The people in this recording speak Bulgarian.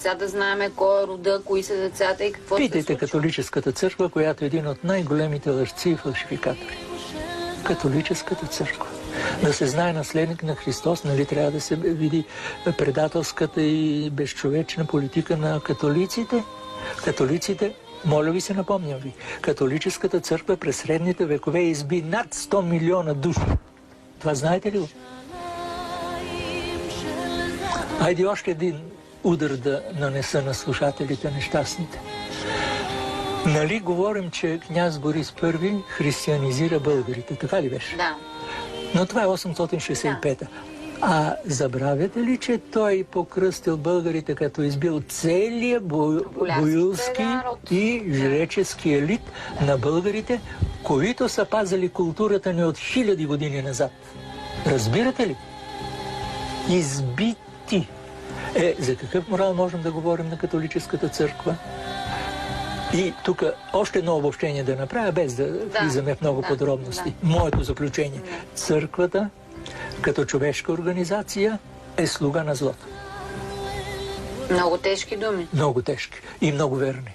Сега да знаем кой е рода, кои са децата и какво се случва. Питайте католическата църква, която е един от най-големите лъжци и фалшификатори. Католическата църква. Да се знае наследник на Христос, нали трябва да се види предателската и безчовечна политика на католиците? Католиците, моля ви се, напомням ви, католическата църква през средните векове изби над 100 милиона души. Това знаете ли го? Айде още един удар да нанеса на слушателите нещастните. Нали говорим, че княз Борис I християнизира българите, така ли беше? Да. Но това е 865-та. А забравяте ли, че той покръстил българите, като избил целия боюлски и жречески елит на българите, които са пазали културата ни от 1000 години назад? Разбирате ли? Избити. За какъв морал можем да говорим на католическата църква? И тук още едно обобщение да направя, без да влизаме в много подробности. Моето заключение. Църквата, като човешка организация, е слуга на злото. Много тежки думи. Много тежки и много верни.